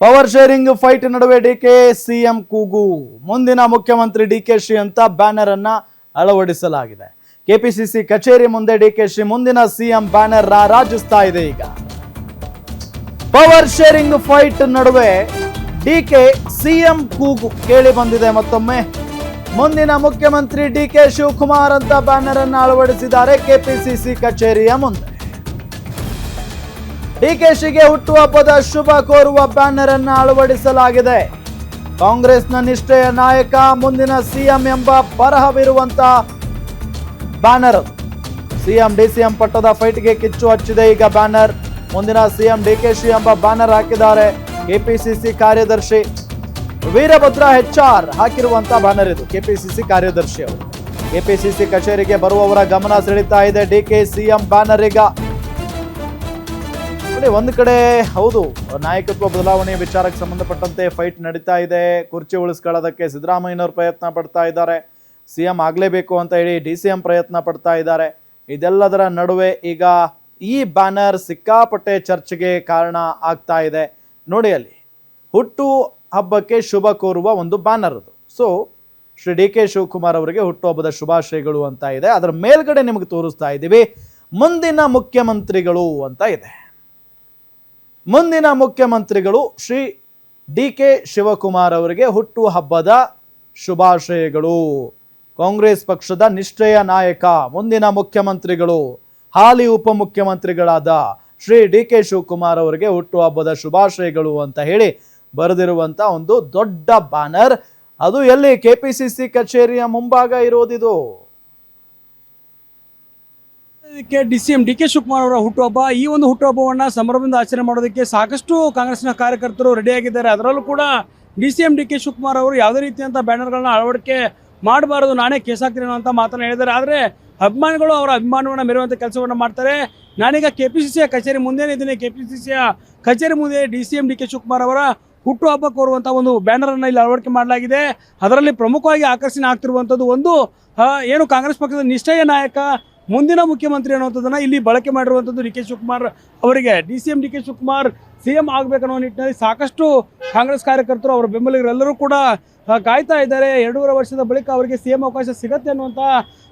Power sharing fight ನಡುವೆ DK CM ಕೂಗು. ಮುಂದಿನ ಮುಖ್ಯಮಂತ್ರಿ ಡಿಕೆಶಿ ಅಂತ ಬ್ಯಾನರ್ ಅನ್ನ ಅಳವಡಿಸಲಾಗಿದೆ. ಕೆಪಿಸಿಸಿ ಕಚೇರಿ ಮುಂದೆ ಡಿಕೆಶಿ ಮುಂದಿನ ಸಿಎಂ ಬ್ಯಾನರ್ ರಾರಾಜಿಸ್ತಾ ಇದೆ. ಈಗ ಪವರ್ ಶೇರಿಂಗ್ ಫೈಟ್ ನಡುವೆ ಡಿಕೆ ಸಿಎಂ ಕೂಗು ಕೇಳಿ ಬಂದಿದೆ. ಮತ್ತೊಮ್ಮೆ ಮುಂದಿನ ಮುಖ್ಯಮಂತ್ರಿ ಡಿಕೆ ಶಿವಕುಮಾರ್ ಅಂತ ಬ್ಯಾನರ್ ಅನ್ನು ಅಳವಡಿಸಿದ್ದಾರೆ ಕೆಪಿಸಿಸಿ ಕಚೇರಿಯ ಮುಂದೆ. ಡಿಕೆಶಿಗೆ ಹುಟ್ಟುಹಬ್ಬದ ಶುಭ ಕೋರುವ ಬ್ಯಾನರ್ ಅನ್ನು ಅಳವಡಿಸಲಾಗಿದೆ. ಕಾಂಗ್ರೆಸ್ನ ನಿಷ್ಠೆಯ ನಾಯಕ ಮುಂದಿನ ಸಿಎಂ ಎಂಬ ಬರಹವಿರುವಂತ ಬ್ಯಾನರ್. ಸಿಎಂ ಡಿಸಿಎಂ ಪಟ್ಟದ ಫೈಟ್ಗೆ ಕಿಚ್ಚು ಹಚ್ಚಿದೆ. ಈಗ ಬ್ಯಾನರ್ ಮುಂದಿನ ಸಿಎಂ ಡಿಕೆಶಿ ಎಂಬ ಬ್ಯಾನರ್ ಹಾಕಿದ್ದಾರೆ ಕೆಪಿಸಿಸಿ ಕಾರ್ಯದರ್ಶಿ ವೀರಭದ್ರ HR ಹಾಕಿರುವಂತ ಬ್ಯಾನರ್ ಇದು. ಕೆಪಿಸಿಸಿ ಕಾರ್ಯದರ್ಶಿ ಅವರು ಕೆಪಿಸಿಸಿ ಕಚೇರಿಗೆ ಬರುವವರ ಗಮನ ಸೆಳೀತಾ ಇದೆ ಡಿಕೆ ಸಿಎಂ ಬ್ಯಾನರ್. ಈಗ ಒಂದು ಕಡೆ ಹೌದು, ನಾಯಕತ್ವ ಬದಲಾವಣೆ ವಿಚಾರಕ್ಕೆ ಸಂಬಂಧಪಟ್ಟಂತೆ ಫೈಟ್ ನಡೀತಾ ಇದೆ. ಕುರ್ಚಿ ಉಳಿಸ್ಕೊಳ್ಳೋದಕ್ಕೆ ಸಿದ್ದರಾಮಯ್ಯನವರು ಪ್ರಯತ್ನ ಪಡ್ತಾ ಇದ್ದಾರೆ. ಸಿಎಂ ಆಗಲೇಬೇಕು ಅಂತ ಹೇಳಿ DCM ಪ್ರಯತ್ನ ಪಡ್ತಾ ಇದ್ದಾರೆ. ಇದೆಲ್ಲದರ ನಡುವೆ ಈಗ ಈ ಬ್ಯಾನರ್ ಸಿಕ್ಕಾಪಟ್ಟೆ ಚರ್ಚೆಗೆ ಕಾರಣ ಆಗ್ತಾ ಇದೆ. ನೋಡಿ, ಅಲ್ಲಿ ಹುಟ್ಟು ಹಬ್ಬಕ್ಕೆ ಶುಭ ಕೋರುವ ಒಂದು ಬ್ಯಾನರ್ ಅದು. ಸೊ ಶ್ರೀ ಡಿಕೆ ಶಿವಕುಮಾರ್ ಅವರಿಗೆ ಹುಟ್ಟುಹಬ್ಬದ ಶುಭಾಶಯಗಳು ಅಂತ ಇದೆ. ಅದರ ಮೇಲ್ಗಡೆ ನಿಮಗೆ ತೋರಿಸ್ತಾ ಇದ್ದೀವಿ ಮುಂದಿನ ಮುಖ್ಯಮಂತ್ರಿಗಳು ಅಂತ ಇದೆ. ಮುಂದಿನ ಮುಖ್ಯಮಂತ್ರಿಗಳು ಶ್ರೀ ಡಿಕೆ ಶಿವಕುಮಾರ್ ಅವರಿಗೆ ಹುಟ್ಟು ಹಬ್ಬದ ಶುಭಾಶಯಗಳು. ಕಾಂಗ್ರೆಸ್ ಪಕ್ಷದ ನಿಷ್ಠೆಯ ನಾಯಕ ಮುಂದಿನ ಮುಖ್ಯಮಂತ್ರಿಗಳು ಹಾಲಿ ಉಪಮುಖ್ಯಮಂತ್ರಿಗಳಾದ ಶ್ರೀ ಡಿಕೆ ಶಿವಕುಮಾರ್ ಅವರಿಗೆ ಹುಟ್ಟು ಹಬ್ಬದ ಶುಭಾಶಯಗಳು ಅಂತ ಹೇಳಿ ಬರೆದಿರುವಂತ ಒಂದು ದೊಡ್ಡ ಬ್ಯಾನರ್. ಅದು ಎಲ್ಲಿ? ಕೆಪಿಸಿಸಿ ಕಚೇರಿಯ ಮುಂಭಾಗ ಇರೋದಿದು. ಇದಕ್ಕೆ DCM ಡಿಕೆ ಶಿವಕುಮಾರ್ ಅವರ ಹುಟ್ಟುಹಬ್ಬ. ಈ ಒಂದು ಹುಟ್ಟುಹಬ್ಬವನ್ನು ಸಂಭ್ರಮದಿಂದ ಆಚರಣೆ ಮಾಡೋದಕ್ಕೆ ಸಾಕಷ್ಟು ಕಾಂಗ್ರೆಸ್ನ ಕಾರ್ಯಕರ್ತರು ರೆಡಿಯಾಗಿದ್ದಾರೆ. ಅದರಲ್ಲೂ ಕೂಡ DCM ಡಿಕೆ ಶಿವಕುಮಾರ್ ಅವರು ಯಾವುದೇ ರೀತಿಯಂಥ ಬ್ಯಾನರ್ಗಳನ್ನ ಅಳವಡಿಕೆ ಮಾಡಬಾರದು, ನಾನೇ ಕೇಸ್ ಹಾಕ್ತೀನಿ ಅಂತ ಮಾತನ್ನು ಹೇಳಿದ್ದಾರೆ. ಆದರೆ ಅಭಿಮಾನಿಗಳು ಅವರ ಅಭಿಮಾನವನ್ನು ಮೆರುವಂಥ ಕೆಲಸವನ್ನು ಮಾಡ್ತಾರೆ. ನಾನೀಗ ಕೆಪಿಸಿಸಿಯ ಕಚೇರಿ ಮುಂದೆ ಇದ್ದೀನಿ. ಕೆಪಿಸಿಸಿಯ ಕಚೇರಿ ಮುಂದೆ DCM ಡಿಕೆ ಶಿವಕುಮಾರ್ ಅವರ ಹುಟ್ಟುಹಬ್ಬ ಕೋರುವಂಥ ಒಂದು ಬ್ಯಾನರನ್ನು ಇಲ್ಲಿ ಅಳವಡಿಕೆ ಮಾಡಲಾಗಿದೆ. ಅದರಲ್ಲಿ ಪ್ರಮುಖವಾಗಿ ಆಕರ್ಷಣೆ ಆಗ್ತಿರುವಂಥದ್ದು ಒಂದು ಏನು ಕಾಂಗ್ರೆಸ್ ಪಕ್ಷದ ನಿಷ್ಠೆಯ ನಾಯಕ ಮುಂದಿನ ಮುಖ್ಯಮಂತ್ರಿ ಅನ್ನುವಂಥದ್ದನ್ನು ಇಲ್ಲಿ ಬಳಕೆ ಮಾಡಿರುವಂಥದ್ದು ಡಿಕೆ ಶಿವಕುಮಾರ್ ಅವರಿಗೆ. DCM ಡಿಕೆ ಶಿವಕುಮಾರ್ CM ಆಗಬೇಕನ್ನೋ ನಿಟ್ಟಿನಲ್ಲಿ ಸಾಕಷ್ಟು ಕಾಂಗ್ರೆಸ್ ಕಾರ್ಯಕರ್ತರು ಅವರ ಬೆಂಬಲಿಗರೆಲ್ಲರೂ ಕೂಡ ಕಾಯ್ತಾ ಇದ್ದಾರೆ. 2.5 ವರ್ಷದ ಬಳಿಕ ಅವರಿಗೆ CM ಅವಕಾಶ ಸಿಗತ್ತೆ ಅನ್ನುವಂಥ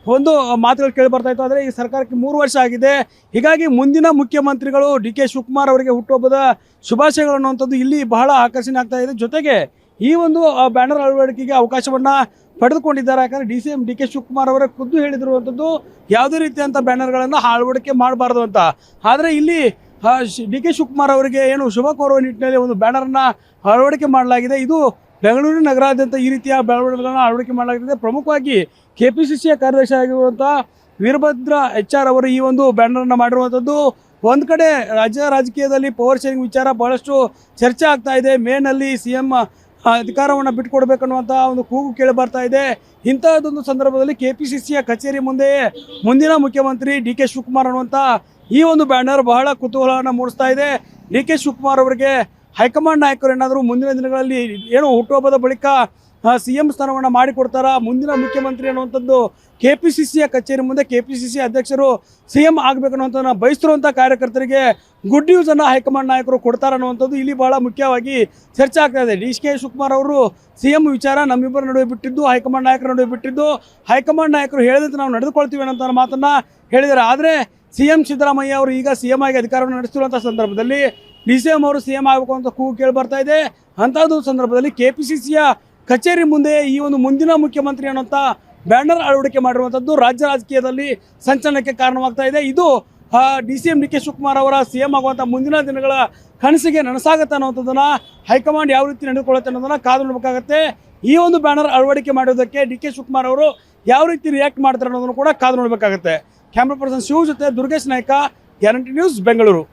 ಒಂದು ಮಾತುಗಳು ಕೇಳಿ ಬರ್ತಾ ಇತ್ತು. ಆದರೆ ಈ ಸರ್ಕಾರಕ್ಕೆ 3 ವರ್ಷ ಆಗಿದೆ. ಹೀಗಾಗಿ ಮುಂದಿನ ಮುಖ್ಯಮಂತ್ರಿಗಳು ಡಿಕೆ ಶಿವಕುಮಾರ್ ಅವರಿಗೆ ಹುಟ್ಟುಹಬ್ಬದ ಶುಭಾಶಯಗಳು ಅನ್ನುವಂಥದ್ದು ಇಲ್ಲಿ ಬಹಳ ಆಕರ್ಷಣೆ ಆಗ್ತಾ ಇದೆ. ಜೊತೆಗೆ ಈ ಒಂದು ಬ್ಯಾನರ್ ಅಳವಡಿಕೆಗೆ ಅವಕಾಶವನ್ನು ಪಡೆದುಕೊಂಡಿದ್ದಾರೆ. ಯಾಕಂದರೆ DCM ಡಿಕೆ ಶಿವಕುಮಾರ್ ಅವರ ಖುದ್ದು ಹೇಳಿದಿರುವಂಥದ್ದು ಯಾವುದೇ ರೀತಿಯಂಥ ಬ್ಯಾನರ್ಗಳನ್ನು ಅಳವಡಿಕೆ ಮಾಡಬಾರ್ದು ಅಂತ. ಆದರೆ ಇಲ್ಲಿ ಡಿಕೆ ಶಿವಕುಮಾರ್ ಅವರಿಗೆ ಏನು ಶುಭ ಕೋರುವ ನಿಟ್ಟಿನಲ್ಲಿ ಒಂದು ಬ್ಯಾನರನ್ನು ಅಳವಡಿಕೆ ಮಾಡಲಾಗಿದೆ. ಇದು ಬೆಂಗಳೂರು ನಗರಾದ್ಯಂತ ಈ ರೀತಿಯ ಬೆಳವಣಿಗೆಗಳನ್ನು ಅಳವಡಿಕೆ ಮಾಡಲಾಗಿದೆ. ಪ್ರಮುಖವಾಗಿ ಕೆಪಿಸಿಸಿಯ ಕಾರ್ಯದರ್ಶಿ ಆಗಿರುವಂಥ ವೀರಭದ್ರ HR ಅವರು ಈ ಒಂದು ಬ್ಯಾನರನ್ನು ಮಾಡಿರುವಂಥದ್ದು. ಒಂದು ಕಡೆ ರಾಜಕೀಯದಲ್ಲಿ ಪವರ್ ಶೇರಿಂಗ್ ವಿಚಾರ ಬಹಳಷ್ಟು ಚರ್ಚೆ ಆಗ್ತಾ ಇದೆ. ಮೇನಲ್ಲಿ CM ಅಧಿಕಾರವನ್ನು ಬಿಟ್ಟುಕೊಡ್ಬೇಕನ್ನುವಂಥ ಒಂದು ಕೂಗು ಕೇಳಿ ಬರ್ತಾ ಇದೆ. ಇಂತಹದ್ದೊಂದು ಸಂದರ್ಭದಲ್ಲಿ ಕೆಪಿಸಿಸಿಯ ಕಚೇರಿ ಮುಂದೆಯೇ ಮುಂದಿನ ಮುಖ್ಯಮಂತ್ರಿ ಡಿಕೆ ಶಿವಕುಮಾರ್ ಅನ್ನುವಂಥ ಈ ಒಂದು ಬ್ಯಾನರ್ ಬಹಳ ಕುತೂಹಲವನ್ನು ಮೂಡಿಸ್ತಾ ಇದೆ. ಡಿಕೆ ಶಿವಕುಮಾರ್ ಅವರಿಗೆ ಹೈಕಮಾಂಡ್ ನಾಯಕರು ಏನಾದರೂ ಮುಂದಿನ ದಿನಗಳಲ್ಲಿ ಏನು ಹುಟ್ಟುಹಬ್ಬದ ಬಳಿಕ CM ಸ್ಥಾನವನ್ನು ಮಾಡಿಕೊಡ್ತಾರಾ, ಮುಂದಿನ ಮುಖ್ಯಮಂತ್ರಿ ಅನ್ನುವಂಥದ್ದು ಕೆಪಿಸಿಸಿಯ ಕಚೇರಿ ಮುಂದೆ ಕೆಪಿಸಿಸಿ ಅಧ್ಯಕ್ಷರು CM ಆಗಬೇಕನ್ನುವಂಥದ್ದನ್ನು ಬಯಸಿರುವಂಥ ಕಾರ್ಯಕರ್ತರಿಗೆ ಗುಡ್ ನ್ಯೂಸನ್ನು ಹೈಕಮಾಂಡ್ ನಾಯಕರು ಕೊಡ್ತಾರೆ ಅನ್ನುವಂಥದ್ದು ಇಲ್ಲಿ ಬಹಳ ಮುಖ್ಯವಾಗಿ ಚರ್ಚೆ ಆಗ್ತಾ ಇದೆ. ಡಿಕೆ ಶಿವಕುಮಾರ್ ಅವರು CM ವಿಚಾರ ನಮ್ಮಿಬ್ಬರ ನಡುವೆ ಬಿಟ್ಟಿದ್ದು, ಹೈಕಮಾಂಡ್ ನಾಯಕರ ನಡುವೆ ಬಿಟ್ಟಿದ್ದು, ಹೈಕಮಾಂಡ್ ನಾಯಕರು ಹೇಳಿದಂತೆ ನಾವು ನಡೆದುಕೊಳ್ತೀವಿ ಅನ್ನೋ ಮಾತನ್ನು ಹೇಳಿದ್ದಾರೆ. ಆದರೆ CM ಸಿದ್ದರಾಮಯ್ಯ ಅವರು ಈಗ CM ಆಗಿ ಅಧಿಕಾರವನ್ನು ನಡೆಸುತ್ತಿರುವಂಥ ಸಂದರ್ಭದಲ್ಲಿ DCM ಅವರು CM ಆಗಬೇಕು ಅಂತ ಕೂಗು ಕೇಳಿ ಬರ್ತಾ ಇದೆ. ಅಂಥದ್ದು ಸಂದರ್ಭದಲ್ಲಿ ಕೆಪಿಸಿಸಿಯ ಕಚೇರಿ ಮುಂದೆ ಈ ಒಂದು ಮುಂದಿನ ಮುಖ್ಯಮಂತ್ರಿ ಅನ್ನೋಂಥ ಬ್ಯಾನರ್ ಅಳವಡಿಕೆ ಮಾಡಿರುವಂಥದ್ದು ರಾಜ್ಯ ರಾಜಕೀಯದಲ್ಲಿ ಸಂಚಲನಕ್ಕೆ ಕಾರಣವಾಗ್ತಾ ಇದೆ. ಇದು DCM ಡಿಕೆ ಶಿವಕುಮಾರ್ ಅವರ CM ಆಗುವಂಥ ಮುಂದಿನ ದಿನಗಳ ಕನಸಿಗೆ ನನಸಾಗತ್ತೆ ಅನ್ನೋಂಥದ್ದನ್ನು ಹೈಕಮಾಂಡ್ ಯಾವ ರೀತಿ ನಡೆದುಕೊಳ್ಳುತ್ತೆ ಅನ್ನೋದನ್ನು ಕಾದು ನೋಡಬೇಕಾಗತ್ತೆ. ಈ ಒಂದು ಬ್ಯಾನರ್ ಅಳವಡಿಕೆ ಮಾಡೋದಕ್ಕೆ ಡಿಕೆ ಶಿವಕುಮಾರ್ ಅವರು ಯಾವ ರೀತಿ ರಿಯಾಕ್ಟ್ ಮಾಡ್ತಾರೆ ಅನ್ನೋದನ್ನು ಕೂಡ ಕಾದು ನೋಡಬೇಕಾಗತ್ತೆ. ಕ್ಯಾಮ್ರಾ ಪರ್ಸನ್ ಶಿವ ಜೊತೆ ದುರ್ಗೇಶ್ ನಾಯ್ಕ, ಗ್ಯಾರಂಟಿ ನ್ಯೂಸ್, ಬೆಂಗಳೂರು.